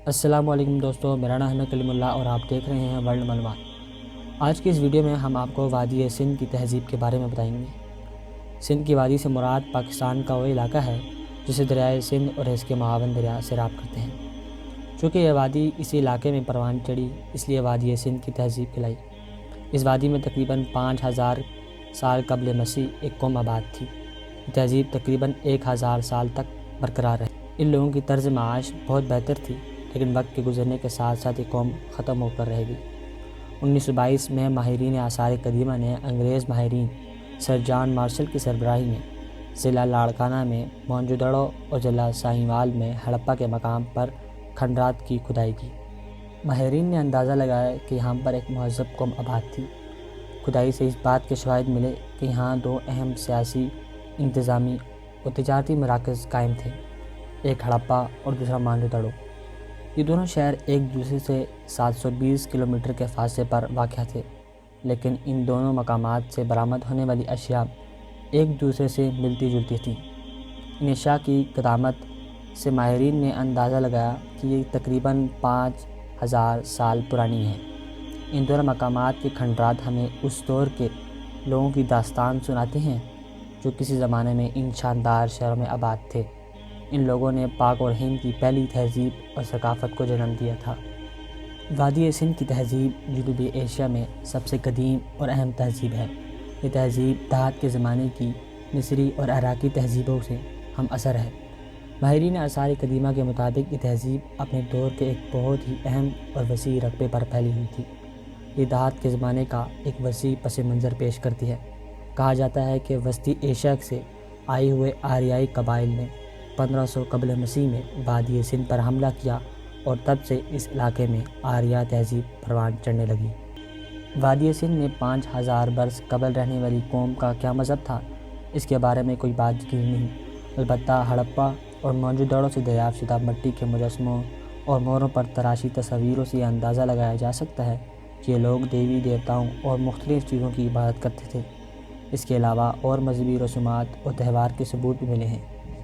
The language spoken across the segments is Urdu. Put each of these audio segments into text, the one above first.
السلام علیکم دوستو، میرا نام ہے کلیم اللہ اور آپ دیکھ رہے ہیں ورلڈ معلومات۔ آج کی اس ویڈیو میں ہم آپ کو وادی سندھ کی تہذیب کے بارے میں بتائیں گے۔ سندھ کی وادی سے مراد پاکستان کا وہ علاقہ ہے جسے دریائے سندھ اور اس کے معاون دریا سے رابط کرتے ہیں۔ چونکہ یہ وادی اسی علاقے میں پروان چڑھی، اس لیے وادی سندھ کی تہذیب کہلائی۔ اس وادی میں تقریباً 5000 سال قبل مسیح ایک قوم آباد تھی۔ یہ تہذیب تقریباً 1000 سال تک برقرار رہی۔ ان لوگوں کی طرز معاش بہت بہتر تھی، لیکن وقت کے گزرنے کے ساتھ ساتھ یہ قوم ختم ہو کر رہ گئی۔ 1922 میں ماہرین آثار قدیمہ نے انگریز ماہرین سر جان مارشل کی سربراہی میں ضلع لاڑکانہ میں موہنجو دڑو اور ضلع ساہیوال میں ہڑپہ کے مقام پر کھنڈرات کی کھدائی کی۔ ماہرین نے اندازہ لگایا کہ یہاں پر ایک مہذب قوم آباد تھی۔ کھدائی سے اس بات کے شواہد ملے کہ یہاں دو اہم سیاسی، انتظامی اور تجارتی مراکز قائم تھے، ایک ہڑپہ اور دوسرا موہنجو دڑو۔ یہ دونوں شہر ایک دوسرے سے 720 کلومیٹر کے فاصلے پر واقع تھے، لیکن ان دونوں مقامات سے برآمد ہونے والی اشیاء ایک دوسرے سے ملتی جلتی تھیں۔ ان اشیاء کی قدامت سے ماہرین نے اندازہ لگایا کہ یہ تقریباً 5000 سال پرانی ہیں۔ ان دونوں مقامات کے کھنڈرات ہمیں اس دور کے لوگوں کی داستان سناتے ہیں جو کسی زمانے میں ان شاندار شہروں میں آباد تھے۔ ان لوگوں نے پاک اور ہند کی پہلی تہذیب اور ثقافت کو جنم دیا تھا۔ وادی سندھ کی تہذیب جنوبی ایشیا میں سب سے قدیم اور اہم تہذیب ہے۔ یہ تہذیب دھات کے زمانے کی مصری اور عراقی تہذیبوں سے ہم اثر ہے۔ ماہرین آثار قدیمہ کے مطابق یہ تہذیب اپنے دور کے ایک بہت ہی اہم اور وسیع رقبے پر پھیلی ہوئی تھی۔ یہ دھات کے زمانے کا ایک وسیع پس منظر پیش کرتی ہے۔ کہا جاتا ہے کہ وسطی ایشیا سے آئے ہوئے آریائی قبائل نے 1500 قبل مسیح میں وادی سندھ پر حملہ کیا اور تب سے اس علاقے میں آریہ تہذیب پروان چڑھنے لگی۔ وادی سندھ میں 5000 برس قبل رہنے والی قوم کا کیا مذہب تھا، اس کے بارے میں کوئی بات یقینی نہیں۔ البتہ ہڑپہ اور موہنجو دڑو سے دریافت شدہ مٹی کے مجسموں اور موروں پر تراشی تصاویروں سے یہ اندازہ لگایا جا سکتا ہے کہ یہ لوگ دیوی دیوتاؤں اور مختلف چیزوں کی عبادت کرتے تھے۔ اس کے علاوہ اور مذہبی رسومات اور تہوار کے ثبوت بھی ملے ہیں۔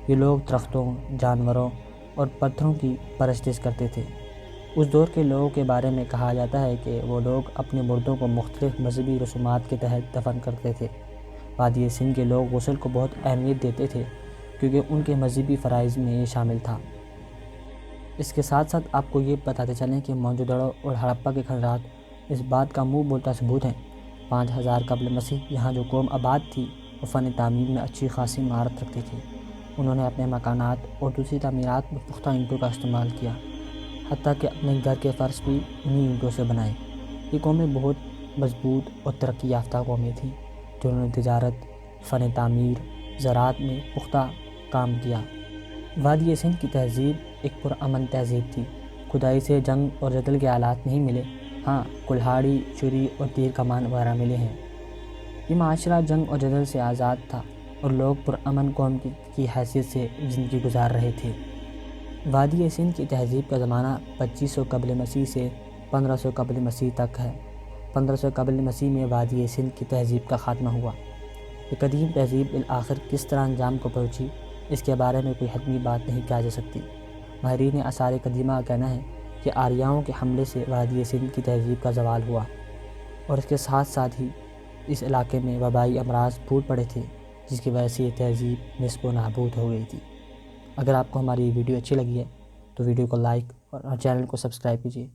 یہ لوگ درختوں، جانوروں اور پتھروں کی پرستش کرتے تھے۔ اس دور کے لوگوں کے بارے میں کہا جاتا ہے کہ وہ لوگ اپنے مردوں کو مختلف مذہبی رسومات کے تحت دفن کرتے تھے۔ وادی سندھ کے لوگ غسل کو بہت اہمیت دیتے تھے کیونکہ ان کے مذہبی فرائض میں یہ شامل تھا۔ اس کے ساتھ ساتھ آپ کو یہ بتاتے چلیں کہ موہنجو دڑو اور ہڑپہ کے کھنڈرات اس بات کا منہ بولتا ثبوت ہیں۔ 5000 قبل مسیح یہاں جو قوم آباد تھی وہ فن تعمیر میں اچھی خاصی مہارت رکھتی تھی۔ انہوں نے اپنے مکانات اور دوسری تعمیرات میں پختہ اینٹوں کا استعمال کیا، حتیٰ کہ اپنے گھر کے فرش بھی انہی اینٹوں سے بنائے۔ یہ قومیں بہت مضبوط اور ترقی یافتہ قومیں تھیں جنہوں نے تجارت، فن تعمیر، زراعت میں پختہ کام کیا۔ وادی سندھ کی تہذیب ایک پرامن تہذیب تھی۔ کھدائی سے جنگ اور جدل کے آلات نہیں ملے، ہاں کلہاڑی، چھری اور تیر کمان وغیرہ ملے ہیں۔ یہ معاشرہ جنگ اور جدل سے آزاد تھا اور لوگ پرامن قوم کی حیثیت سے زندگی گزار رہے تھے۔ وادی سندھ کی تہذیب کا زمانہ 2500 قبل مسیح سے 1500 قبل مسیح تک ہے۔ 1500 قبل مسیح میں وادی سندھ کی تہذیب کا خاتمہ ہوا۔ یہ قدیم تہذیب بالآخر کس طرح انجام کو پہنچی، اس کے بارے میں کوئی حتمی بات نہیں کہا جا سکتی۔ ماہرین آثار قدیمہ کا کہنا ہے کہ آریاؤں کے حملے سے وادی سندھ کی تہذیب کا زوال ہوا اور اس کے ساتھ ساتھ ہی اس علاقے میں وبائی امراض پھوٹ پڑے تھے جس کی وجہ سے یہ تہذیب نصب و نابود ہو گئی تھی۔ اگر آپ کو ہماری ویڈیو اچھی لگی ہے تو ویڈیو کو لائک اور چینل کو سبسکرائب کیجیے۔